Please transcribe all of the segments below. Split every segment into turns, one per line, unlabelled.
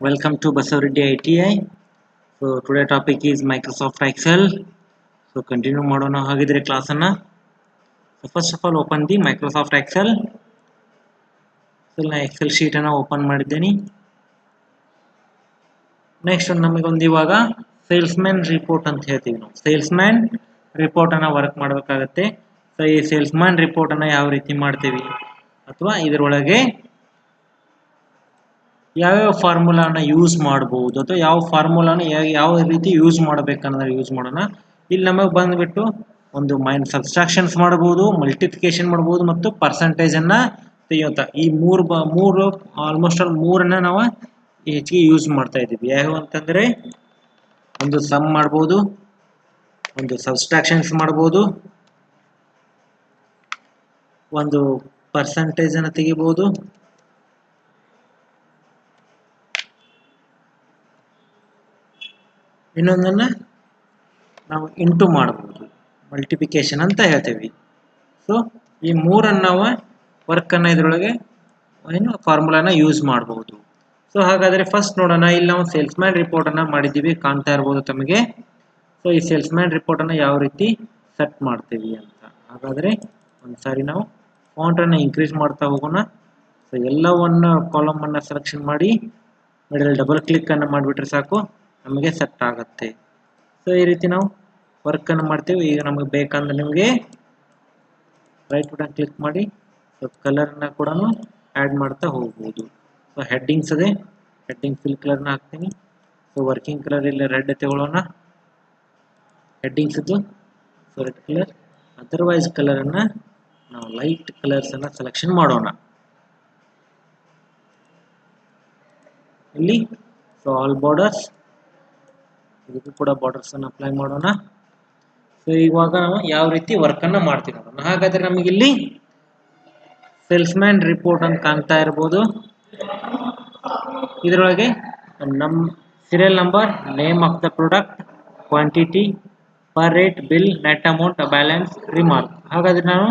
Welcome to Basavaredi ITI. So today topic is Microsoft Excel. So continue ಮಾಡೋಣ ಹಾಗಿದ್ರೆ class ಅನ್ನ. So first of all open the Microsoft Excel. So ನಾನು Excel sheet ಅನ್ನ open ಮಾಡಿದ್ದೇನೆ. Next ನಮಗೆ ಇವಾಗ salesman report ಅಂತ ಹೇಳ್ತೀವಿ ನಾವು. ಸೇಲ್ಸ್ಮನ್ ರಿಪೋರ್ಟ್ ಅನ್ನ ವರ್ಕ್ ಮಾಡಬೇಕಾಗುತ್ತೆ. ಸೊ ಈ ಸೇಲ್ಸ್ಮನ್ ರಿಪೋರ್ಟ್ ಅನ್ನ ಯಾವ ರೀತಿ ಮಾಡ್ತೀವಿ ಅಥವಾ ಇದರೊಳಗೆ ಯಾವ್ಯಾವ ಫಾರ್ಮುಲಾನ ಯೂಸ್ ಮಾಡಬಹುದು ಅಥವಾ ಯಾವ ಫಾರ್ಮುಲಾನ ಯಾವ ರೀತಿ ಯೂಸ್ ಮಾಡಬೇಕನ್ನೋದನ್ನ ಯೂಸ್ ಮಾಡೋಣ. ಇಲ್ಲಿ ನಮಗೆ ಬಂದ್ಬಿಟ್ಟು ಒಂದು ಸಬ್ಸ್ಟ್ರಾಕ್ಷನ್ಸ್ ಮಾಡಬಹುದು, ಮಲ್ಟಿಪ್ಲಿಕೇಶನ್ ಮಾಡಬಹುದು ಮತ್ತು ಪರ್ಸೆಂಟೇಜ್ ಅನ್ನ ತೆಗೆಯುವಂತ ಈ ಮೂರು ಆಲ್ಮೋಸ್ಟ್ ಆಲ್ ಮೂರನ್ನ ನಾವು ಹೆಚ್ಚಿಗೆ ಯೂಸ್ ಮಾಡ್ತಾ ಇದ್ದೀವಿ. ಯಾವ ಅಂತಂದ್ರೆ ಒಂದು ಸಮ್ ಮಾಡಬಹುದು, ಒಂದು ಸಬ್ಸ್ಟ್ರಾಕ್ಷನ್ಸ್ ಮಾಡಬಹುದು, ಒಂದು ಪರ್ಸೆಂಟೇಜ್ ಅನ್ನ ತೆಗಿಬಹುದು, ಇನ್ನೊಂದನ್ನ ನಾವು ಇಂಟು ಮಾಡಬಹುದು, ಮಲ್ಟಿಪ್ಲಿಕೇಶನ್ ಅಂತ ಹೇಳ್ತೇವೆ. ಸೊ ಈ ಮೂರನ್ನ ನಾವು ವರ್ಕ್ ಅನ್ನ ಇದರೊಳಗೆ ಏನು ಫಾರ್ಮುಲಾನ ಯೂಸ್ ಮಾಡಬಹುದು. ಸೊ ಹಾಗಾದ್ರೆ ಫಸ್ಟ್ ನೋಡೋಣ. ಇಲ್ಲಿ ನಾವು ಸೇಲ್ಸ್ಮ್ಯಾನ್ ರಿಪೋರ್ಟ್ ಅನ್ನ ಮಾಡಿದ್ದೀವಿ, ಕಾಣ್ತಾ ಇರಬಹುದು ತಮಗೆ. ಸೊ ಈ ಸೇಲ್ಸ್ಮ್ಯಾನ್ ರಿಪೋರ್ಟ್ ಅನ್ನ ಯಾವ ರೀತಿ ಸೆಟ್ ಮಾಡ್ತೀವಿ ಅಂತ. ಹಾಗಾದ್ರೆ ಒಂದ್ಸಾರಿ ನಾವು ಫಾಂಟ್ ಅನ್ನ ಇನ್ಕ್ರೀಸ್ ಮಾಡ್ತಾ ಹೋಗೋಣ. ಸೊ ಎಲ್ಲವನ್ನ ಕಾಲಮ್ ಅನ್ನ ಸೆಲೆಕ್ಷನ್ ಮಾಡಿ ಡಬಲ್ ಕ್ಲಿಕ್ ಅನ್ನ ಮಾಡಿಬಿಟ್ರೆ ಸಾಕು, ನಮಗೆ ಸೆಟ್ ಆಗುತ್ತೆ. ಸೊ ಈ ರೀತಿ ನಾವು ವರ್ಕ್ ಅನ್ನು ಮಾಡ್ತೇವೆ. ಈಗ ನಮಗೆ ಬೇಕಂದ್ರೆ ನಿಮಗೆ ರೈಟ್ ಬಟನ್ ಕ್ಲಿಕ್ ಮಾಡಿ ಕಲರ್ ಅನ್ನ ಕೂಡ ಆಡ್ ಮಾಡ್ತಾ ಹೋಗ್ಬೋದು. ಸೊ ಹೆಡ್ಡಿಂಗ್ಸ್ ಅದೇ, ಹೆಡ್ಡಿಂಗ್ ಫಿಲ್ ಕಲರ್ ನ ಹಾಕ್ತೀನಿ. ಸೊ ವರ್ಕಿಂಗ್ ಕಲರ್ ಇಲ್ಲಿ ರೆಡ್ ತಗೊಳ್ಳೋಣ, ಹೆಡ್ಡಿಂಗ್ಸ್ ಇದು. So red colour, otherwise colour ಅನ್ನ ನಾವು ಲೈಟ್ ಕಲರ್ಸ್ ಅನ್ನ ಸೆಲೆಕ್ಷನ್ ಮಾಡೋಣ ಇಲ್ಲಿ. ಸೊ ಆಲ್ ಬಾರ್ಡರ್ಸ್, ಇದಕ್ಕೂ ಕೂಡ ಬಾರ್ಡರ್ಸ್ ಅನ್ನು ಅಪ್ಲೈ ಮಾಡೋಣ. ಸೊ ಇವಾಗ ನಾವು ಯಾವ ರೀತಿ ವರ್ಕ್ ಅನ್ನ ಮಾಡ್ತೀವಿ ನೋಡೋಣ. ಹಾಗಾದ್ರೆ ನಮಗೆ ಇಲ್ಲಿ ಸೇಲ್ಸ್ಮ್ಯಾನ್ ರಿಪೋರ್ಟ್ ಅಂತ ಕಾಣ್ತಾ ಇರಬಹುದು. ಇದರೊಳಗೆ ನಮ್ಮ serial number, name of the product, quantity, per rate, bill, net amount, balance, remark. ಹಾಗಾದ್ರೆ ನಾನು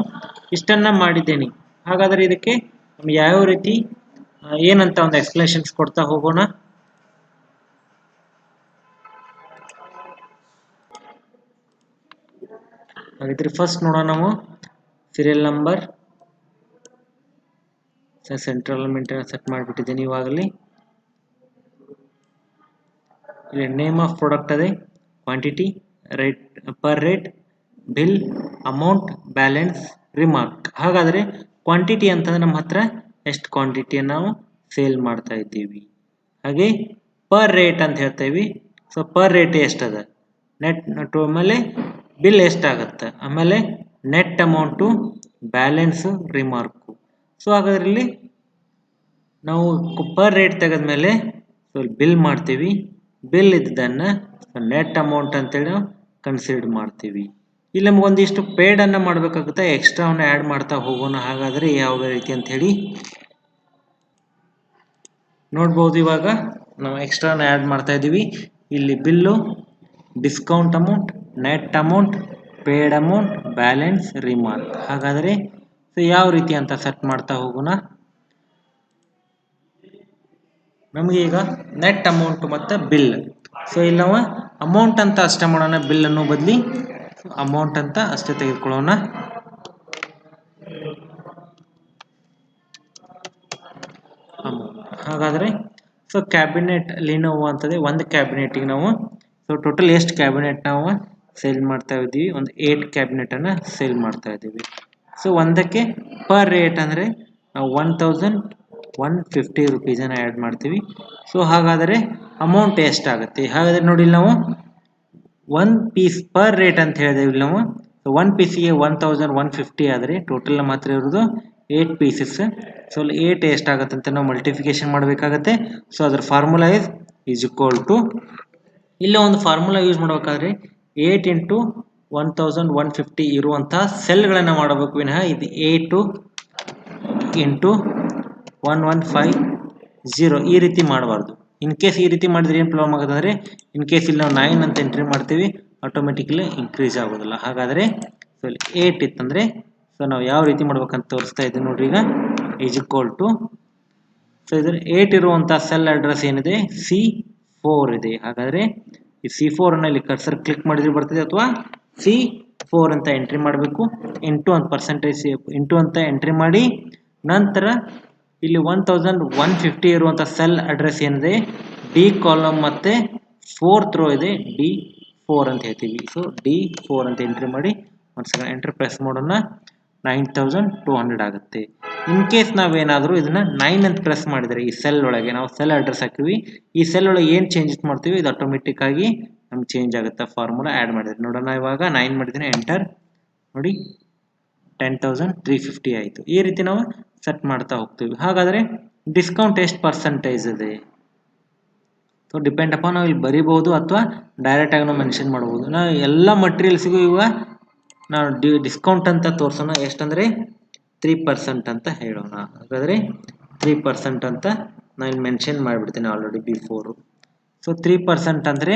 ಇಷ್ಟನ್ನ ಮಾಡಿದ್ದೇನೆ. ಹಾಗಾದ್ರೆ ಇದಕ್ಕೆ ಯಾವ ರೀತಿ ಏನಂತ ಒಂದು ಎಕ್ಸ್ಪ್ಲನೇಷನ್ಸ್ ಕೊಡ್ತಾ ಹೋಗೋಣ. ಹಾಗಿದ್ರೆ ಫಸ್ಟ್ ನೋಡೋಣ ನಾವು serial number central element set ಮಾಡಿಬಿಟ್ಟಿದ್ದೀನಿ ಇವಾಗಲೇ. ಇಲ್ಲಿ ನೇಮ್ ಆಫ್ ಪ್ರಾಡಕ್ಟ್ ಅದೇ, quantity, rate, per rate, bill, amount, balance, remark. ಹಾಗಾದ್ರೆ ಕ್ವಾಂಟಿಟಿ ಅಂತಂದ್ರೆ ನಮ್ಮ ಹತ್ರ ಎಷ್ಟು ಕ್ವಾಂಟಿಟಿಯನ್ನು ನಾವು ಸೇಲ್ ಮಾಡ್ತಾ ಇದ್ದೀವಿ. ಹಾಗೆ ಪರ್ ರೇಟ್ ಅಂತ ಹೇಳ್ತೇವೆ. ಸೊ ಪರ್ ರೇಟ್ ಎಷ್ಟದ, ನೆಟ್ ಆಮೇಲೆ ಬಿಲ್ ಎಷ್ಟಾಗತ್ತೆ, ಆಮೇಲೆ ನೆಟ್ ಅಮೌಂಟು, ಬ್ಯಾಲೆನ್ಸು, ರಿಮಾರ್ಕು. ಸೊ ಹಾಗಾದ್ರೆ ಇಲ್ಲಿ ನಾವು ಪರ್ ರೇಟ್ ತೆಗೆದ್ಮೇಲೆ ಸೊ ಬಿಲ್ ಮಾಡ್ತೀವಿ. ಬಿಲ್ ಇದ್ದನ್ನ ನೆಟ್ ಅಮೌಂಟ್ ಅಂತೇಳಿ ನಾವು ಕನ್ಸಿಡರ್ ಮಾಡ್ತೀವಿ. ಇಲ್ಲಿ ನಮ್ಗೆ ಒಂದಿಷ್ಟು ಪೇಡ್ ಅನ್ನ ಮಾಡಬೇಕಾಗುತ್ತೆ, ಎಕ್ಸ್ಟ್ರಾವನ್ನು ಆ್ಯಡ್ ಮಾಡ್ತಾ ಹೋಗೋಣ. ಹಾಗಾದ್ರೆ ಯಾವ ರೀತಿ ಅಂತ ಹೇಳಿ ನೋಡ್ಬೋದು. ಇವಾಗ ನಾವು ಎಕ್ಸ್ಟ್ರಾನ ಆ್ಯಡ್ ಮಾಡ್ತಾ ಇದ್ದೀವಿ. ಇಲ್ಲಿ bill, discount amount, net amount, paid amount, balance, remark. ಹಾಗಾದ್ರೆ ಸೊ ಯಾವ ರೀತಿ ಅಂತ ಸೆಟ್ ಮಾಡ್ತಾ ಹೋಗೋಣ. ನಮಗೆ ಈಗ ನೆಟ್ ಅಮೌಂಟ್ ಮತ್ತು ಬಿಲ್. ಸೊ ಇಲ್ಲಿ ನಾವು ಅಮೌಂಟ್ ಅಂತ ಅಷ್ಟೇ ಮಾಡೋಣ, ಬಿಲ್ ಅನ್ನೋ ಬದಲಿ ಅಮೌಂಟ್ ಅಂತ ಅಷ್ಟೇ ತೆಗೆದುಕೊಳ್ಳೋಣ. ಹಾಗಾದ್ರೆ ಸೊ ಕ್ಯಾಬಿನೆಟ್ ಲಿನೋವೋ ಅಂತದೆ, ಒಂದು ಕ್ಯಾಬಿನೆಟ್ಗೆ ನಾವು ಸೊ ಟೋಟಲ್ ಎಷ್ಟು ಕ್ಯಾಬಿನೆಟ್ ನಾವು ಸೇಲ್ ಮಾಡ್ತಾ ಇದ್ದೀವಿ, ಒಂದು 8 ಕ್ಯಾಬಿನೆಟ್ ಅನ್ನ ಸೇಲ್ ಮಾಡ್ತಾ ಇದ್ದೀವಿ. ಸೊ ಒಂದಕ್ಕೆ ಪರ್ ರೇಟ್ ಅಂದರೆ ನಾವು 1150 ರುಪೀಸನ್ನು ಆ್ಯಡ್ ಮಾಡ್ತೀವಿ. ಸೊ ಹಾಗಾದರೆ ಅಮೌಂಟ್ ಎಷ್ಟಾಗುತ್ತೆ. ಹಾಗಾದರೆ ನೋಡಿ ನಾವು 1 ಪೀಸ್ ಪರ್ ರೇಟ್ ಅಂತ ಹೇಳಿದೆವು ನಾವು. ಸೊ 1 ಪೀಸಿಗೆ 1150 ಆದರೆ ಟೋಟಲ್ ಮಾತ್ರ ಇರೋದು 8 ಪೀಸಸ್. ಸೊ ಅಲ್ಲಿ 8 ಎಷ್ಟಾಗುತ್ತೆ ಅಂತ ನಾವು ಮಲ್ಟಿಫಿಕೇಶನ್ ಮಾಡಬೇಕಾಗತ್ತೆ. ಸೊ ಅದರ ಫಾರ್ಮುಲಾ ಈಸ್ ಈಕ್ವಲ್ ಟು, ಇಲ್ಲೇ ಒಂದು ಫಾರ್ಮುಲಾ ಯೂಸ್ ಮಾಡಬೇಕಾದ್ರೆ 8 ಇಂಟು 1150 ಇರುವಂತಹ ಸೆಲ್ಗಳನ್ನು ಮಾಡಬೇಕು ವಿನಃ ಇದು 8 ಇಂಟು 1150 ಈ ರೀತಿ ಮಾಡಬಾರ್ದು. ಇನ್ ಕೇಸ್ ಈ ರೀತಿ ಮಾಡಿದ್ರೆ ಏನು ಪ್ರಾಬ್ಲಮ್ ಆಗುತ್ತೆ ಅಂದರೆ, ಇನ್ ಕೇಸ್ ಇಲ್ಲಿ ನಾವು 9 ಅಂತ ಎಂಟ್ರಿ ಮಾಡ್ತೀವಿ, ಆಟೋಮೆಟಿಕ್ಲಿ ಇನ್ಕ್ರೀಸ್ ಆಗೋದಿಲ್ಲ. ಹಾಗಾದರೆ ಸೊ ಇಲ್ಲಿ 8 ಇತ್ತಂದರೆ ಸೊ ನಾವು ಯಾವ ರೀತಿ ಮಾಡ್ಬೇಕಂತ ತೋರಿಸ್ತಾ ಇದ್ದೀವಿ ನೋಡ್ರಿ. ಈಗ ಈಸ್ ಈಕ್ವಲ್ ಟು ಸೊ ಇದ್ರ 8 ಇರುವಂಥ ಸೆಲ್ ಅಡ್ರೆಸ್ ಏನಿದೆ C4 ಇದೆ. ಹಾಗಾದರೆ ಈ C4 ಅನ್ನ ಇಲ್ಲಿ ಕರ್ಸರ್ ಕ್ಲಿಕ್ ಮಾಡಿದ್ರೆ ಬರ್ತದೆ, ಅಥವಾ C4 ಅಂತ ಎಂಟ್ರಿ ಮಾಡಬೇಕು. ಇಂಟು ಅಂತ ಪರ್ಸೆಂಟೇಜ್ ಇಂಟು ಅಂತ ಎಂಟ್ರಿ ಮಾಡಿ, ನಂತರ ಇಲ್ಲಿ 1150 ಇರುವಂಥ ಸೆಲ್ ಅಡ್ರೆಸ್ ಏನಿದೆ ಡಿ ಕಾಲಮ್ ಮತ್ತು 4th ರೋ ಇದೆ D4 ಅಂತ ಹೇಳ್ತೀವಿ. ಸೊ D4 ಅಂತ ಎಂಟ್ರಿ ಮಾಡಿ ಒಂದ್ಸಲ ಎಂಟರ್ ಪ್ರೆಸ್ ಮಾಡೋಣ. 9200 ಆಗುತ್ತೆ. ಇನ್ ಕೇಸ್ ನಾವೇನಾದರೂ ಇದನ್ನ 9 ಅಂತ ಪ್ರೆಸ್ ಮಾಡಿದರೆ ಈ ಸೆಲ್ ಒಳಗೆ ನಾವು ಸೆಲ್ ಅಡ್ರೆಸ್ ಹಾಕಿವಿ, ಈ ಸೆಲ್ ಒಳಗೆ ಏನು ಚೇಂಜಸ್ ಮಾಡ್ತೀವಿ ಇದು ಆಟೋಮೆಟಿಕ್ ಆಗಿ ನಮ್ಗೆ ಚೇಂಜ್ ಆಗುತ್ತೆ. ಫಾರ್ಮುಲಾ ಆ್ಯಡ್ ಮಾಡಿದ್ರೆ ನೋಡೋಣ. ಇವಾಗ 9 ಮಾಡಿದ್ದೀನಿ, ಎಂಟರ್ ನೋಡಿ 10,350 ಆಯಿತು. ಈ ರೀತಿ ನಾವು ಸೆಟ್ ಮಾಡ್ತಾ ಹೋಗ್ತೀವಿ. ಹಾಗಾದರೆ ಡಿಸ್ಕೌಂಟ್ ಎಷ್ಟು ಪರ್ಸೆಂಟೇಜ್ ಇದೆ? ಸೊ ಡಿಪೆಂಡ್ ಅಪಾನ್ ನಾವು ಇಲ್ಲಿ ಬರಿಬೋದು ಅಥವಾ ಡೈರೆಕ್ಟಾಗಿ ನಾವು ಮೆನ್ಷನ್ ಮಾಡ್ಬೋದು. ನಾವು ಎಲ್ಲ ಮಟೀರಿಯಲ್ಸಿಗೂ ಇವಾಗ ನಾವು ಡಿಸ್ಕೌಂಟ್ ಅಂತ ತೋರಿಸೋಣ. ಎಷ್ಟಂದರೆ 3% ಅಂತ ಹೇಳೋಣ. ಹಾಗಾದರೆ 3% ಅಂತ ನಾನು ಇಲ್ಲಿ ಮೆನ್ಷನ್ ಮಾಡಿಬಿಡ್ತೀನಿ ಆಲ್ರೆಡಿ ಬಿಫೋರು. ಸೊ 3% ಅಂದರೆ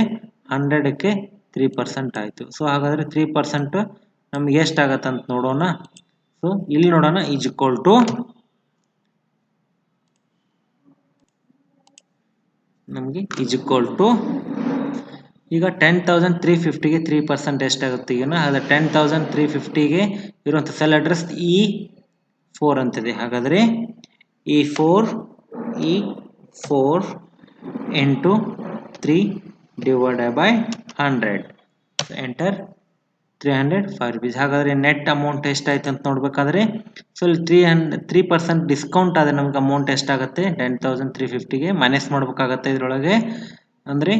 100ಕ್ಕೆ 3% ಆಯಿತು. ಸೊ ಹಾಗಾದರೆ 3% ನಮ್ಗೆ ಎಷ್ಟಾಗತ್ತೆ ಅಂತ ನೋಡೋಣ. ಸೊ ಇಲ್ಲಿ ನೋಡೋಣ, ಈಸ್ ಈಕ್ವಲ್ ಟು ನಮಗೆ ಈಸ್ ಈಕ್ವಲ್ ಟು ಈಗ 10,350ಗೆ 3% ಎಷ್ಟಾಗುತ್ತೆ ಈಗ? ಅದು 10,350ಗೆ ಇರುವಂಥ ಸೆಲ್ ಅಡ್ರೆಸ್ E4 ಅಂತಿದೆ. ಹಾಗಾದರೆ E4 into 3 divided by 100. Enter 305 rupees. ಹಾಗಾದರೆ ನೆಟ್ ಅಮೌಂಟ್ ಎಷ್ಟಾಯ್ತು ಅಂತ ನೋಡಬೇಕಾದ್ರೆ, ಸೊ ಇಲ್ಲಿ 3% ಡಿಸ್ಕೌಂಟ್ ಆದರೆ ನಮ್ಗೆ ಅಮೌಂಟ್ ಎಷ್ಟಾಗುತ್ತೆ? 10,350ಗೆ ಮೈನಸ್ ಮಾಡಬೇಕಾಗತ್ತೆ ಇದರೊಳಗೆ. ಅಂದರೆ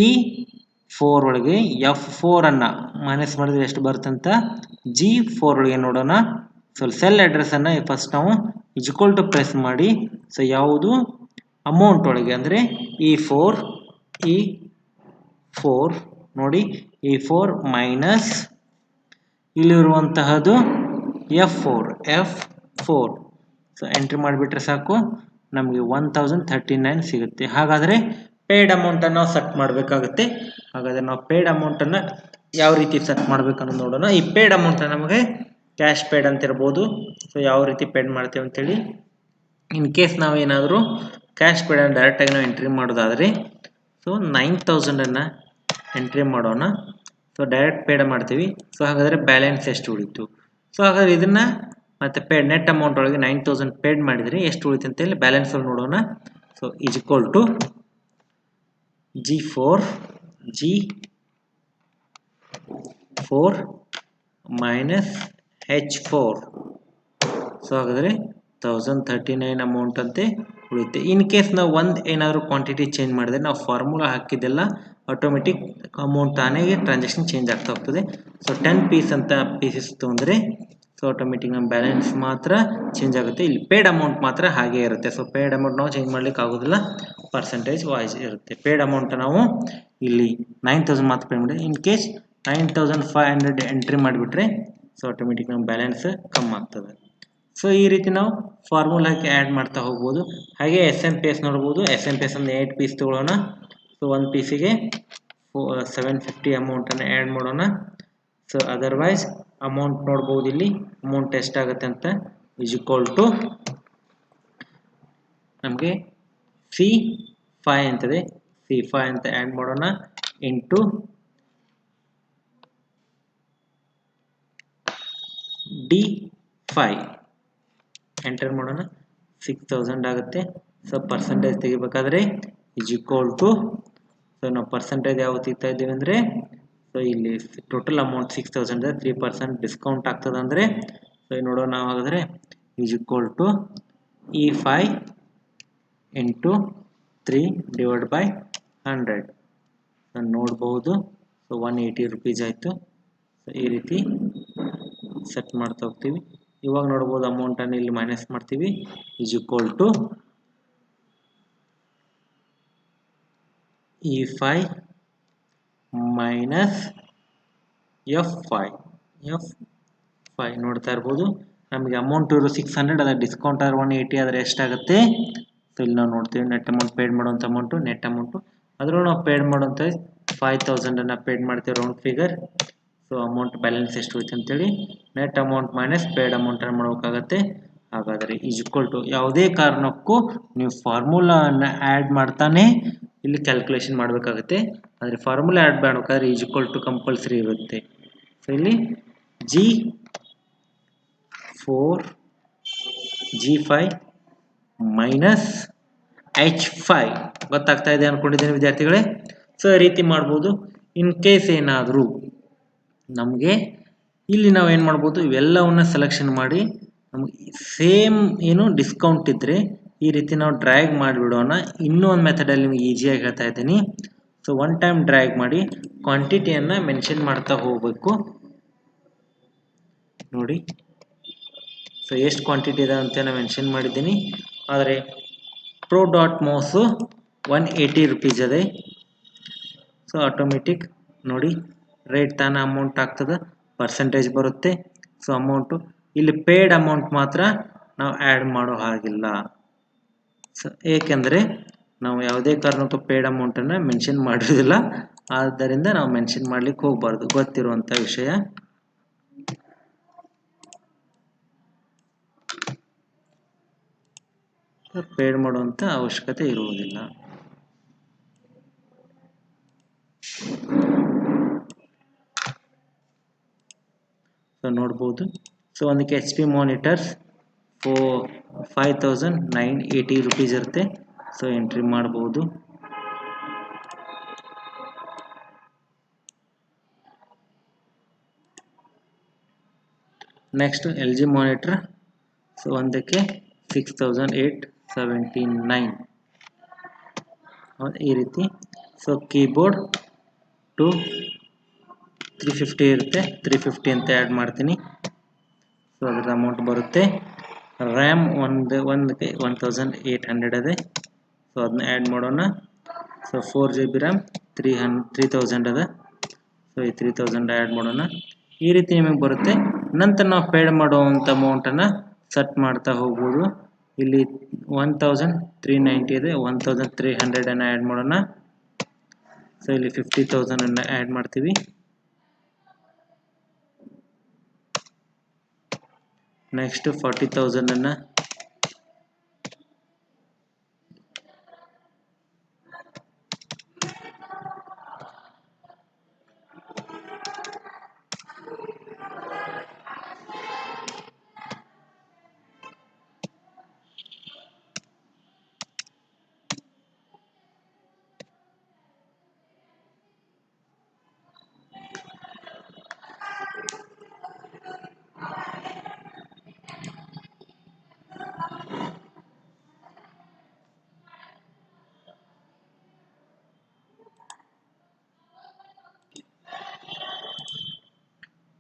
E4 ಒಳಗೆ F4 ಅನ್ನು ಮೈನಸ್ ಮಾಡಿದ್ರೆ ಎಷ್ಟು ಬರುತ್ತೆ ಅಂತ G4 ಒಳಗೆ ನೋಡೋಣ. ಸೊ ಸೆಲ್ ಅಡ್ರೆಸ್ಸನ್ನು ಫಸ್ಟ್ ನಾವು ಈಕ್ವಲ್ ಟು ಪ್ರೆಸ್ ಮಾಡಿ, ಸೊ ಯಾವುದು ಅಮೌಂಟ್ ಒಳಗೆ ಅಂದರೆ E4 ನೋಡಿ, E4 minus ಇಲ್ಲಿರುವಂತಹದ್ದು F4. So entry ಮಾಡಿಬಿಟ್ರೆ ಸಾಕು, ನಮಗೆ 1039 ಸಿಗುತ್ತೆ. ಹಾಗಾದರೆ ಪೇಯ್ಡ್ ಅಮೌಂಟನ್ನು ನಾವು ಸೆಟ್ ಮಾಡಬೇಕಾಗುತ್ತೆ. ಹಾಗಾದರೆ ನಾವು ಪೇಯ್ಡ್ ಅಮೌಂಟನ್ನು ಯಾವ ರೀತಿ ಸೆಟ್ ಮಾಡಬೇಕನ್ನೋದು ನೋಡೋಣ. ಈ ಪೇಯ್ಡ್ ಅಮೌಂಟನ್ನು ನಮಗೆ ಕ್ಯಾಶ್ ಪೇಯ್ಡ್ ಅಂತ ಇರ್ಬೋದು. ಸೊ ಯಾವ ರೀತಿ ಪೇಯ್ಡ್ ಮಾಡ್ತೇವೆ ಅಂತೇಳಿ, ಇನ್ ಕೇಸ್ ನಾವೇನಾದರೂ ಕ್ಯಾಶ್ ಪೇಯ್ಡನ್ನು ಡೈರೆಕ್ಟಾಗಿ ನಾವು ಎಂಟ್ರಿ ಮಾಡೋದಾದರೆ, ಸೊ 9000ಅನ್ನು ಎಂಟ್ರಿ ಮಾಡೋಣ. ಸೊ ಡೈರೆಕ್ಟ್ ಪೇಯ್ಡ್ ಮಾಡ್ತೀವಿ. ಸೊ ಹಾಗಾದರೆ ಬ್ಯಾಲೆನ್ಸ್ ಎಷ್ಟು ಉಳಿತು? ಸೊ ಹಾಗಾದರೆ ಇದನ್ನು ಮತ್ತು ಪೇಯ್ಡ್ ನೆಟ್ ಅಮೌಂಟ್ ಒಳಗೆ 9000 ಪೇಯ್ಡ್ ಮಾಡಿದರೆ ಎಷ್ಟು ಉಳಿತು ಅಂತೇಳಿ ಬ್ಯಾಲೆನ್ಸ್ ಅಲ್ಲಿ ನೋಡೋಣ. So is equal to G4 minus H4. So ಹಾಗಾದರೆ 1039 ಅಮೌಂಟ್ ಅಂತೆ ಉಳಿಯುತ್ತೆ. ಇನ್ ಕೇಸ್ ನಾವು ಏನಾದರೂ ಕ್ವಾಂಟಿಟಿ ಚೇಂಜ್ ಮಾಡಿದ್ರೆ ನಾವು ಫಾರ್ಮುಲಾ ಹಾಕಿದ್ದೆಲ್ಲ ಆಟೋಮೆಟಿಕ್ ಅಮೌಂಟ್ ತಾನೇ ಟ್ರಾನ್ಸಾಕ್ಷನ್ ಚೇಂಜ್ ಆಗ್ತಾ ಹೋಗ್ತದೆ. ಸೊ 10 ಪೀಸ್ ಅಂತ ಪೀಸಸ್ ತೊಗೊಂಡ್ರೆ ಸೊ ಆಟೋಮೆಟಿಕ್ ನಮ್ಮ ಬ್ಯಾಲೆನ್ಸ್ ಮಾತ್ರ ಚೇಂಜ್ ಆಗುತ್ತೆ. ಇಲ್ಲಿ ಪೇಯ್ಡ್ ಅಮೌಂಟ್ ಮಾತ್ರ ಹಾಗೆ ಇರುತ್ತೆ. ಸೊ ಪೇಯ್ಡ್ ಅಮೌಂಟ್ ನಾವು ಚೇಂಜ್ ಮಾಡ್ಲಿಕ್ಕೆ ಆಗೋದಿಲ್ಲ, ಪರ್ಸೆಂಟೇಜ್ ವಾಯ್ಸ್ ಇರುತ್ತೆ. ಪೇಯ್ಡ್ ಅಮೌಂಟ್ ನಾವು ಇಲ್ಲಿ 9000 ಮಾತ್ರ ಪೇ ಮಾಡಿ, ಇನ್ ಕೇಸ್ 9500 ಎಂಟ್ರಿ ಮಾಡಿಬಿಟ್ರೆ ಸೊ ಆಟೋಮೆಟಿಕ್ ನಮ್ಮ ಬ್ಯಾಲೆನ್ಸ್ ಕಮ್ಮಿ ಆಗ್ತದೆ. ಸೊ ಈ ರೀತಿ ನಾವು ಫಾರ್ಮುಲಾಕ್ಕೆ ಆ್ಯಡ್ ಮಾಡ್ತಾ ಹೋಗ್ಬೋದು. ಹಾಗೆ SMP ನೋಡ್ಬೋದು. SMP ಒಂದು 8 ಪೀಸ್ ತೊಗೊಳ್ಳೋಣ. ಸೊ ಒಂದು ಪೀಸಿಗೆ 750 ಅಮೌಂಟನ್ನು ಆ್ಯಡ್ ಮಾಡೋಣ. ಸೊ ಅದರ್ವೈಸ್ ಅಮೌಂಟ್ ನೋಡ್ಬೋದು, ಇಲ್ಲಿ ಅಮೌಂಟ್ ಎಷ್ಟಾಗುತ್ತೆ ಅಂತ ಈಸ್ ಈಕ್ವಲ್ ಟು ನಮಗೆ C5 ಅಂತಿದೆ. C5 ಅಂತ ಆ್ಯಡ್ ಮಾಡೋಣ ಇಂಟು D5 ಎಂಟರ್ ಮಾಡೋಣ. 6000 ಆಗುತ್ತೆ. ಸೊ ಪರ್ಸೆಂಟೇಜ್ ತೆಗಿಬೇಕಾದ್ರೆ ಈಸ್ ಈಕ್ವಲ್ ಟು, ಸೊ ನಾವು ಪರ್ಸೆಂಟೇಜ್ ಯಾವುದು ತೆಗಿತಾ ಇದ್ದೀವಿ ಅಂದರೆ, ಸೊ ಇಲ್ಲಿ ಟೋಟಲ್ ಅಮೌಂಟ್ 6000 3% ಡಿಸ್ಕೌಂಟ್ ಆಗ್ತದೆ ಅಂದರೆ, ಸೊ ನೋಡೋಣ ನಾವು. ಹಾಗಾದರೆ is equal to E5 into 3 divide by 100 ನೋಡ್ಬೋದು. ಸೊ 180 rupees ಆಯಿತು. ಸೊ ಈ ರೀತಿ ಸೆಟ್ ಮಾಡ್ತಾ ಹೋಗ್ತೀವಿ. ಇವಾಗ ನೋಡ್ಬೋದು ಅಮೌಂಟನ್ನು ಇಲ್ಲಿ ಮೈನಸ್ ಮಾಡ್ತೀವಿ. Is equal to E5 minus F5 ನೋಡ್ತಾ ಇರ್ಬೋದು. ನಮಗೆ ಅಮೌಂಟ್ ಇರೋ 600, ಅದರ ಡಿಸ್ಕೌಂಟ್ ಆದ್ರೆ 180 ಆದರೆ ಎಷ್ಟಾಗುತ್ತೆ? ಸೊ ಇಲ್ಲಿ ನಾವು ನೋಡ್ತೀವಿ ನೆಟ್ ಅಮೌಂಟ್ ಪೇಯ್ಡ್ ಮಾಡುವಂಥ ಅಮೌಂಟು, ನೆಟ್ ಅಮೌಂಟು ಅದರಲ್ಲೂ ನಾವು ಪೇಯ್ಡ್ ಮಾಡುವಂಥ 5000 ಪೇಯ್ಡ್ ಮಾಡ್ತೀವಿ round figure. So amount balance ಎಷ್ಟು ಹೋಯ್ತು ಅಂತೇಳಿ ನೆಟ್ ಅಮೌಂಟ್ ಮೈನಸ್ ಪೇಯ್ಡ್ ಅಮೌಂಟನ್ನು ಮಾಡಬೇಕಾಗತ್ತೆ. ಹಾಗಾದರೆ ಈಸ್ ಈಕ್ವಲ್ ಟು ಯಾವುದೇ ಕಾರಣಕ್ಕೂ ನೀವು ಫಾರ್ಮುಲಾನ ಆ್ಯಡ್ ಮಾಡ್ತಾನೆ ಇಲ್ಲಿ ಕ್ಯಾಲ್ಕುಲೇಷನ್ ಮಾಡಬೇಕಾಗುತ್ತೆ. ಆದರೆ ಫಾರ್ಮುಲಾ ಆ್ಯಡ್ ಮಾಡಬೇಕಾದ್ರೆ ಈಸ್ ಈಕ್ವಲ್ ಟು ಕಂಪಲ್ಸರಿ ಇರುತ್ತೆ. ಸೊ ಇಲ್ಲಿ G4 G5 ಮೈನಸ್ H5 ಗೊತ್ತಾಗ್ತಾ ಇದೆ ಅನ್ಕೊಂಡಿದ್ದೇನೆ ವಿದ್ಯಾರ್ಥಿಗಳೇ. ಸೊ ಈ ರೀತಿ ಮಾಡ್ಬೋದು. ಇನ್ ಕೇಸ್ ಏನಾದರೂ ನಮಗೆ ಇಲ್ಲಿ ನಾವು ಏನು ಮಾಡ್ಬೋದು, ಇವೆಲ್ಲವನ್ನ ಸೆಲೆಕ್ಷನ್ ಮಾಡಿ ನಮಗೆ ಸೇಮ್ ಏನು ಡಿಸ್ಕೌಂಟ್ ಇದ್ದರೆ ಈ ರೀತಿ ನಾವು ಡ್ರ್ಯಾಗ್ ಮಾಡಿಬಿಡೋಣ. ಇನ್ನೂ ಒಂದು ಮೆಥಡಲ್ಲಿ ನಿಮಗೆ ಈಸಿಯಾಗಿ ಹೇಳ್ತಾ ಇದ್ದೀನಿ. ಸೊ ಒನ್ ಟೈಮ್ ಡ್ರ್ಯಾಗ್ ಮಾಡಿ ಕ್ವಾಂಟಿಟಿಯನ್ನು ಮೆನ್ಷನ್ ಮಾಡ್ತಾ ಹೋಗಬೇಕು. ನೋಡಿ, ಸೊ ಎಷ್ಟು ಕ್ವಾಂಟಿಟಿ ಇದೆ ಅಂತ ನಾನು ಮೆನ್ಷನ್ ಮಾಡಿದ್ದೀನಿ. ಆದರೆ ಪ್ರೋ ಡಾಟ್ ಮೌಸು 180 ರುಪೀಸ್ ಇದೆ. ಸೊ ಆಟೋಮೆಟಿಕ್ ನೋಡಿ ರೇಟ್ ತಾನ ಅಮೌಂಟ್ ಆಗ್ತದೆ, ಪರ್ಸೆಂಟೇಜ್ ಬರುತ್ತೆ. ಸೊ ಅಮೌಂಟು ಇಲ್ಲಿ ಪೇಯ್ಡ್ ಅಮೌಂಟ್ ಮಾತ್ರ ನಾವು ಆ್ಯಡ್ ಮಾಡೋ ಹಾಗಿಲ್ಲ. ಸೊ ಏಕೆಂದರೆ ನಾವು ಯಾವುದೇ ಕಾರಣಕ್ಕೂ ಪೇಯ್ಡ್ ಅಮೌಂಟನ್ನು ಮೆನ್ಷನ್ ಮಾಡಿರೋದಿಲ್ಲ. ಆದ್ದರಿಂದ ನಾವು ಮೆನ್ಷನ್ ಮಾಡಲಿಕ್ಕೆ ಹೋಗಬಾರ್ದು, ಗೊತ್ತಿರುವಂಥ ವಿಷಯ. ಪೇಯ್ಡ್ ಮಾಡುವಂಥ ಅವಶ್ಯಕತೆ ಇರುವುದಿಲ್ಲ. ಸೊ ನೋಡ್ಬೋದು. ಸೊ ಒಂದಕ್ಕೆ HP ಮಾನಿಟರ್ಸ್ 5980 ರುಪೀಸ್ ಇರುತ್ತೆ. ಸೊ ಎಂಟ್ರಿ ಮಾಡ್ಬೋದು. Next LG monitor. ಸೊ ಒಂದಕ್ಕೆ 6879 ಈ ರೀತಿ. ಸೊ ಕೀಬೋರ್ಡ್ 350 ಇರುತ್ತೆ, 350 ಅಂತ ಆ್ಯಡ್ ಮಾಡ್ತೀನಿ. ಸೊ ಅದರ ಅಮೌಂಟ್ ಬರುತ್ತೆ. ರ್ಯಾಮ್ ಒಂದಕ್ಕೆ 1800 ಇದೆ. ಸೊ ಅದನ್ನ ಆ್ಯಡ್ ಮಾಡೋಣ. ಸೊ 4GB ರ್ಯಾಮ್ 3000 ಅದ. ಸೊ ಈ 3000 ಆ್ಯಡ್ ಮಾಡೋಣ. ಈ ರೀತಿ ನಿಮಗೆ ಬರುತ್ತೆ. ನಂತರ ನಾವು ಪೇಯ್ಡ್ ಮಾಡುವಂಥ ಅಮೌಂಟನ್ನು ಸೆಟ್ ಮಾಡ್ತಾ ಹೋಗ್ಬೋದು. ಇಲ್ಲಿ 1390 ಇದೆ, 1300 ಆ್ಯಡ್ ಮಾಡೋಣ. ಸೊ ಇಲ್ಲಿ 50,000 ಆ್ಯಡ್ ಮಾಡ್ತೀವಿ. ನೆಕ್ಸ್ಟ್ 40,000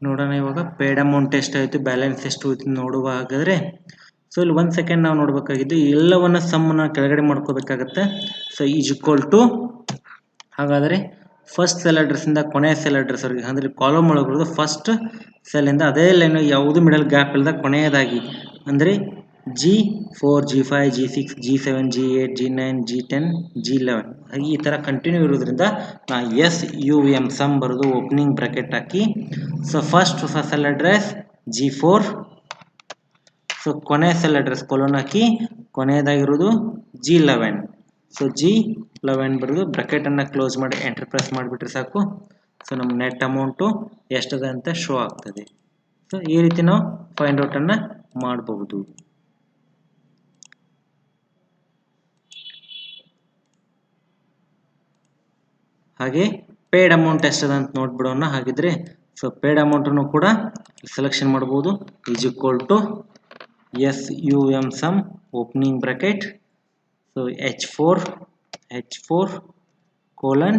ನೋಡೋಣ. ಇವಾಗ ಪೇಯ್ಡ್ ಅಮೌಂಟ್ ಎಷ್ಟಾಯಿತು, ಬ್ಯಾಲೆನ್ಸ್ ಎಷ್ಟು ಹೋಯ್ತು ನೋಡುವ. ಹಾಗಾದರೆ ಸೊ ಇಲ್ಲಿ 1 ಸೆಕೆಂಡ್ ನಾವು ನೋಡಬೇಕಾಗಿದ್ದು ಎಲ್ಲವನ್ನ ಸಮ್ಮನ್ನು ಕೆಳಗಡೆ ಮಾಡ್ಕೋಬೇಕಾಗತ್ತೆ. ಸೊ ಈಸ್ ಈಕ್ವಲ್ ಟು ಹಾಗಾದರೆ ಫಸ್ಟ್ ಸೆಲ್ ಅಡ್ರೆಸ್ಸಿಂದ ಕೊನೆಯ ಸೆಲ್ ಅಡ್ರೆಸ್ವರೆಗೆ ಅಂದರೆ ಕಾಲಮ್ ಒಳಗಿರೋದು ಫಸ್ಟ್ ಸೆಲ್ಲಿಂದ ಅದೇ ಲೈನ್ ಯಾವುದು ಮಿಡಲ್ ಗ್ಯಾಪ್ ಇಲ್ಲದ ಕೊನೆಯದಾಗಿ ಅಂದರೆ G4 G5 G6 G7 G8 G9 G10 G11 ಈ ಥರ ಕಂಟಿನ್ಯೂ ಇರೋದ್ರಿಂದ ನಾ SUM ಸಮ್ ಬರೋದು ಓಪನಿಂಗ್ ಬ್ರಾಕೆಟ್ ಹಾಕಿ. So first cell address G4. So ಕೊನೆಯ ಸೆಲ್ ಅಡ್ರೆಸ್ ಕೊಲೋನ್ ಹಾಕಿ ಕೊನೆಯದಾಗಿರೋದು G11. ಸೊ G11 ಬರೋದು ಬ್ರಾಕೆಟನ್ನು ಕ್ಲೋಸ್ ಮಾಡಿ ಎಂಟರ್ ಪ್ರೆಸ್ ಮಾಡಿಬಿಟ್ರೆ ಸಾಕು. ಸೊ ನಮ್ಮ ನೆಟ್ ಅಮೌಂಟು ಎಷ್ಟಿದೆ ಅಂತ ಶೋ ಆಗ್ತದೆ. ಸೊ ಈ ರೀತಿ ನಾವು ಫೈಂಡ್ ಔಟನ್ನು ಮಾಡಬಹುದು. ಹಾಗೆ ಪೇಯ್ಡ್ ಅಮೌಂಟ್ ಎಷ್ಟಿದೆ ಅಂತ ನೋಡ್ಬಿಡೋಣ. ಹಾಗಿದ್ರೆ ಸೊ ಪೇಯ್ಡ್ ಅಮೌಂಟನ್ನು ಕೂಡ ಸೆಲೆಕ್ಷನ್ ಮಾಡ್ಬೋದು. Is equal to SUM sum opening bracket. So H4 colon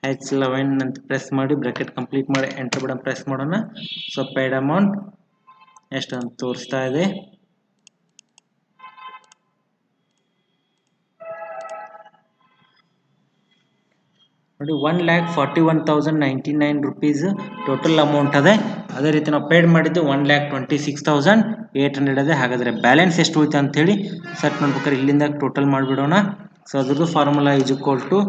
H11 ಅಂತ ಪ್ರೆಸ್ ಮಾಡಿ ಬ್ರಾಕೆಟ್ ಕಂಪ್ಲೀಟ್ ಮಾಡಿ ಎಂಟರ್ ಬಟನ್ ಪ್ರೆಸ್ ಮಾಡೋಣ. ಸೊ ಪೇಯ್ಡ್ ಅಮೌಂಟ್ ಎಷ್ಟು ಅಂತ ತೋರಿಸ್ತಾ ಇದೆ. ನೋಡಿ 1,41,099 ರುಪೀಸ್ ಟೋಟಲ್ ಅಮೌಂಟ್ ಅದೇ. ಅದೇ ರೀತಿ ನಾವು ಪೇಯ್ಡ್ ಮಾಡಿದ್ದು 1,26,800 ಇದೆ. ಹಾಗಾದರೆ ಬ್ಯಾಲೆನ್ಸ್ ಎಷ್ಟು ಹೋಯ್ತು ಅಂತೇಳಿ ಸೆಟ್ ಮಾಡ್ಬೇಕಾದ್ರೆ ಇಲ್ಲಿಂದ ಟೋಟಲ್ ಮಾಡಿಬಿಡೋಣ. ಸೊ ಅದ್ರದ್ದು formula is equal to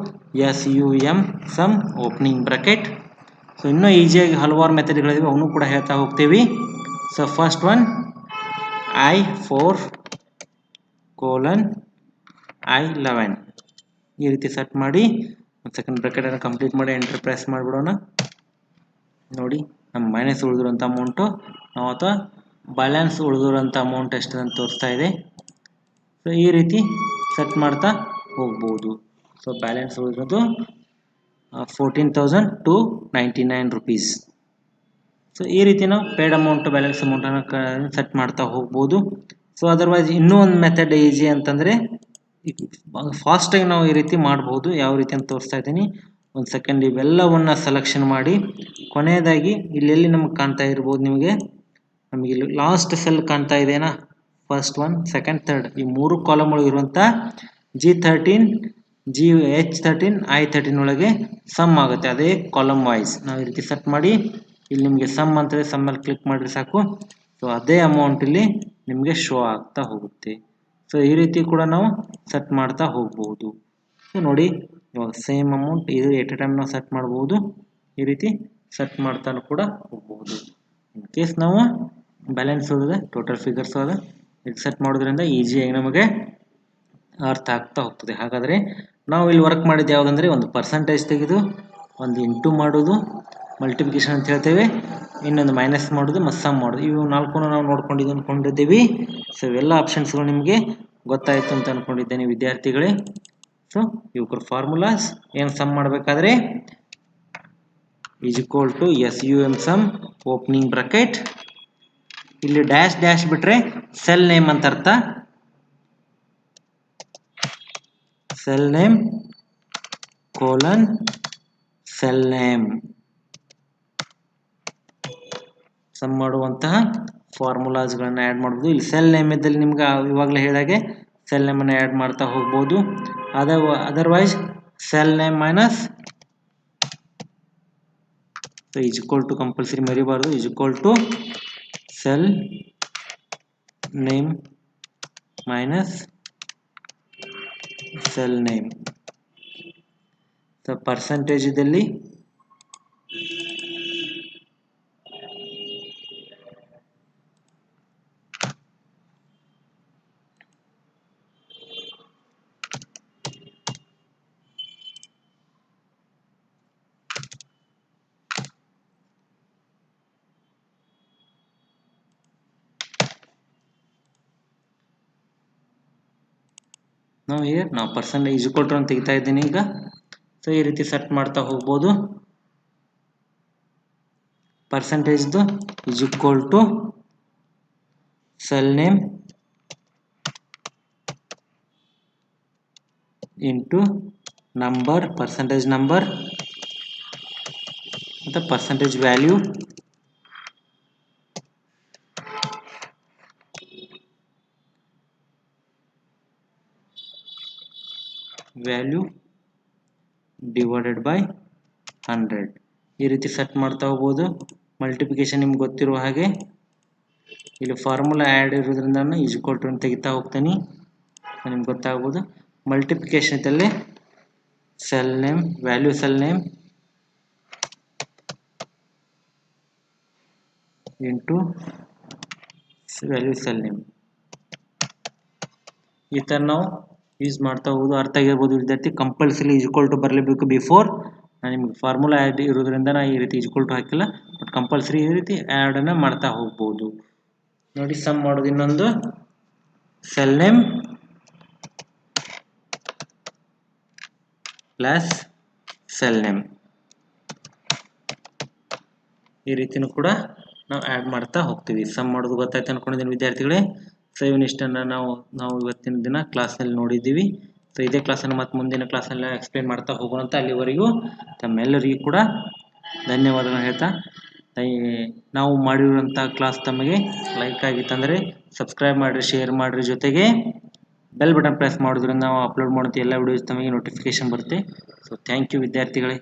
SUM sum opening bracket. So ಇನ್ನೂ ಈಸಿಯಾಗಿ ಹಲವಾರು ಮೆಥಡ್ಗಳಿವೆ, ಅವನು ಕೂಡ ಹೇಳ್ತಾ ಹೋಗ್ತೀವಿ. ಸೊ ಫಸ್ಟ್ ಒನ್ I4:I11 ಈ ರೀತಿ ಸೆಟ್ ಮಾಡಿ ಒಂದು ಸೆಕೆಂಡ್ ಬ್ರಾಕೆಟನ್ನು ಕಂಪ್ಲೀಟ್ ಮಾಡಿ ಎಂಟರ್ ಪ್ರೆಸ್ ಮಾಡಿಬಿಡೋಣ. ನೋಡಿ ನಮ್ಮ ಮೈನಸ್ ಉಳಿದಿರೋಂಥ ಅಮೌಂಟು ನಾವು ಅಥವಾ ಬ್ಯಾಲೆನ್ಸ್ ಉಳಿದಿರೋಂಥ ಅಮೌಂಟ್ ಎಷ್ಟು ಅಂತ ತೋರಿಸ್ತಾ ಇದೆ. ಸೊ ಈ ರೀತಿ ಸೆಟ್ ಮಾಡ್ತಾ ಹೋಗ್ಬೋದು. ಸೊ ಬ್ಯಾಲೆನ್ಸ್ ಉಳಿದಿರೋದು 14,299 rupees. ಸೊ ಈ ರೀತಿ ನಾವು ಪೇಡ್ ಅಮೌಂಟ್ ಬ್ಯಾಲೆನ್ಸ್ ಅಮೌಂಟನ್ನು ಸೆಟ್ ಮಾಡ್ತಾ ಹೋಗ್ಬೋದು. ಸೊ ಅದರ್ವೈಸ್ ಇನ್ನೂ ಒಂದು ಮೆಥಡ್ ಈಸಿ ಅಂತಂದರೆ ಫಾಸ್ಟಾಗಿ ನಾವು ಈ ರೀತಿ ಮಾಡ್ಬೋದು. ಯಾವ ರೀತಿ ಅಂತ ತೋರಿಸ್ತಾ ಇದ್ದೀನಿ. ಒಂದು ಸೆಕೆಂಡ್ ಇವೆಲ್ಲವನ್ನು ಸೆಲೆಕ್ಷನ್ ಮಾಡಿ ಕೊನೆಯದಾಗಿ ಇಲ್ಲೆಲ್ಲಿ ನಮಗೆ ಕಾಣ್ತಾ ಇರ್ಬೋದು, ನಮಗೆ ಇಲ್ಲಿ ಲಾಸ್ಟ್ ಸೆಲ್ ಕಾಣ್ತಾ ಇದೆನಾ, ಫಸ್ಟ್ ಒನ್, ಸೆಕೆಂಡ್, ಥರ್ಡ್, ಈ ಮೂರು ಕಾಲಮ್ಗಳು ಇರುವಂಥ G13, H13, I13 ಒಳಗೆ ಸಮ್ ಆಗುತ್ತೆ. ಅದೇ ಕಾಲಮ್ ವೈಸ್ ನಾವು ಈ ರೀತಿ ಸೆಟ್ ಮಾಡಿ ಇಲ್ಲಿ ನಿಮಗೆ ಸಮ್ ಅಂತಂದರೆ ಸಮ್ಮಲ್ಲಿ ಕ್ಲಿಕ್ ಮಾಡಿದ್ರೆ ಸಾಕು. ಸೊ ಅದೇ ಅಮೌಂಟ್ ಇಲ್ಲಿ ನಿಮಗೆ ಶೋ ಆಗ್ತಾ ಹೋಗುತ್ತೆ. ಸೊ ಈ ರೀತಿ ಕೂಡ ನಾವು ಸೆಟ್ ಮಾಡ್ತಾ ಹೋಗ್ಬೋದು. ಸೊ ನೋಡಿ ಇವಾಗ ಸೇಮ್ ಅಮೌಂಟ್ ಇದು ಎಟ್ ಎ ಟೈಮ್ ನಾವು ಸೆಟ್ ಮಾಡ್ಬೋದು. ಈ ರೀತಿ ಸೆಟ್ ಮಾಡ್ತಾನು ಕೂಡ ಹೋಗ್ಬೋದು. ಇನ್ ಕೇಸ್ ನಾವು ಬ್ಯಾಲೆನ್ಸ್ ಹೋದರೆ ಟೋಟಲ್ ಫಿಗರ್ಸ್ ಹೋದ ಇದು ಸೆಟ್ ಮಾಡೋದ್ರಿಂದ ಈಸಿಯಾಗಿ ನಮಗೆ ಅರ್ಥ ಆಗ್ತಾ ಹೋಗ್ತದೆ. ಹಾಗಾದರೆ ನಾವು ಇಲ್ಲಿ ವರ್ಕ್ ಮಾಡಿದ್ದು ಯಾವುದಂದರೆ ಒಂದು ಪರ್ಸೆಂಟೇಜ್ ತೆಗೆದು ಒಂದು ಇಂಟು ಮಾಡೋದು, ಮಲ್ಟಿಪ್ಲಿಕೇಶನ್ ಅಂತ ಹೇಳ್ತೇವೆ, ಇನ್ನೊಂದು ಮೈನಸ್ ಮಾಡೋದು ಮತ್ತು ಸಮ್ ಮಾಡೋದು. ಇವು ನಾಲ್ಕು ನಾವು ಅಂದ್ಕೊಂಡಿದ್ದೀವಿ. ಸೊ ಇವೆಲ್ಲ ಆಪ್ಷನ್ಸ್ಗಳು ನಿಮಗೆ ಗೊತ್ತಾಯಿತು ಅಂತ ಅಂದ್ಕೊಂಡಿದ್ದೇನೆ ವಿದ್ಯಾರ್ಥಿಗಳೇ. ಸೊ ಇವುಗಳ ಫಾರ್ಮುಲಾಸ್ ಏನು ಸಮ್ ಮಾಡಬೇಕಾದ್ರೆ = SUM ಸಮ್ ಓಪನಿಂಗ್ ಬ್ರಾಕೆಟ್, ಇಲ್ಲಿ ಡ್ಯಾಶ್ ಡ್ಯಾಶ್ ಬಿಟ್ರೆ ಸೆಲ್ ನೇಮ್ ಅಂತ ಅರ್ಥ. Cell name colon cell name sum ಮಾಡುವಂತಹ ಫಾರ್ಮುಲಾಸ್ಗಳನ್ನು ಆ್ಯಡ್ ಮಾಡ್ಬೋದು. ಇಲ್ಲಿ ಸೆಲ್ ನೇಮ್ ಇದ್ದಲ್ಲಿ ನಿಮ್ಗೆ ಇವಾಗಲೇ ಹೇಳಿದಾಗೆ ಸೆಲ್ ನೇಮನ್ನು ಆ್ಯಡ್ ಮಾಡ್ತಾ ಹೋಗ್ಬೋದು. Otherwise cell name minus = compulsory ಮರಿಬಾರ್ದು, = cell name minus cell name. So percentage ಇದ್ದಲ್ಲಿ ನಾವು ಪರ್ಸೆಂಟೇಜ್ = ಅಂತ ತೆಗಿತಾ ಇದ್ದೀನಿ ಈಗ. ಸೊ ಈ ರೀತಿ ಸೆಟ್ ಮಾಡ್ತಾ ಹೋಗ್ಬೋದು. ಪರ್ಸೆಂಟೇಜ್ದು = cell name into number, percentage number ಮತ್ತು ಪರ್ಸೆಂಟೇಜ್ ವ್ಯಾಲ್ಯೂ ಡಿವೈಡೆಡ್ ಬೈ 100. ಈ ರೀತಿ ಸೆಟ್ ಮಾಡ್ತಾ ಹೋಗ್ಬೋದು. ಮಲ್ಟಿಪ್ಲಿಕೇಶನ್ ನಿಮ್ಗೆ ಗೊತ್ತಿರುವ ಹಾಗೆ ಇಲ್ಲಿ ಫಾರ್ಮುಲಾ ಆ್ಯಡ್ ಇರೋದ್ರಿಂದ ನಾನು = ಅಂತ ತೆಗಿತಾ ಹೋಗ್ತೀನಿ. ನಿಮ್ಗೆ ಗೊತ್ತಾಗ್ಬೋದು. ಮಲ್ಟಿಪ್ಲಿಕೇಶನ್ ಇದ್ದಲ್ಲಿ cell name value cell name into value cell name, ಈ ಥರ ನಾವು ಯೂಸ್ ಮಾಡ್ತಾ ಹೋಗೋದು. ಅರ್ಥ ಆಗಿರ್ಬೋದು ವಿದ್ಯಾರ್ಥಿ. ಕಂಪಲ್ಸರಿ = ಬರಲೇಬೇಕು ಬಿಫೋರ್. ನಾನು ನಿಮ್ಗೆ ಫಾರ್ಮುಲಾ ಆ್ಯಡ್ ಇರೋದ್ರಿಂದ ನಾನು ಈ ರೀತಿ = ಹಾಕಿಲ್ಲ, ಬಟ್ ಕಂಪಲ್ಸರಿ ಈ ರೀತಿ ಆ್ಯಡನ್ನು ಮಾಡ್ತಾ ಹೋಗ್ಬೋದು. ನೋಡಿ ಸಮ್ ಮಾಡೋದು ಇನ್ನೊಂದು cell name plus cell name, ಈ ರೀತಿನೂ ಕೂಡ ನಾವು ಆ್ಯಡ್ ಮಾಡ್ತಾ ಹೋಗ್ತೀವಿ. ಸಮ್ ಮಾಡೋದು ಗೊತ್ತಾಯ್ತು ಅಂದ್ಕೊಂಡಿದ್ದೀನಿ ವಿದ್ಯಾರ್ಥಿಗಳೇ. ಸೊ ಇವನಿಷ್ಟನ್ನು ನಾವು ಇವತ್ತಿನ ದಿನ ಕ್ಲಾಸ್ನಲ್ಲಿ ನೋಡಿದ್ದೀವಿ. ಸೊ ಇದೇ ಕ್ಲಾಸನ್ನು ಮತ್ತು ಮುಂದಿನ ಕ್ಲಾಸಲ್ಲಿ ಎಕ್ಸ್ಪ್ಲೇನ್ ಮಾಡ್ತಾ ಹೋಗೋಣ. ಅಲ್ಲಿವರೆಗೂ ತಮ್ಮೆಲ್ಲರಿಗೂ ಕೂಡ ಧನ್ಯವಾದಗಳನ್ನು ಹೇಳ್ತಾ, ನಾವು ಮಾಡಿರುವಂಥ ಕ್ಲಾಸ್ ತಮಗೆ ಲೈಕ್ ಆಗಿತ್ತಂದರೆ ಸಬ್ಸ್ಕ್ರೈಬ್ ಮಾಡಿರಿ, ಶೇರ್ ಮಾಡಿರಿ, ಜೊತೆಗೆ ಬೆಲ್ ಬಟನ್ ಪ್ರೆಸ್ ಮಾಡೋದ್ರಿಂದ ನಾವು ಅಪ್ಲೋಡ್ ಮಾಡುವಂಥ ಎಲ್ಲ ವಿಡಿಯೋಸ್ ತಮಗೆ ನೋಟಿಫಿಕೇಶನ್ ಬರುತ್ತೆ. ಸೊ ಥ್ಯಾಂಕ್ ಯು ವಿದ್ಯಾರ್ಥಿಗಳೇ.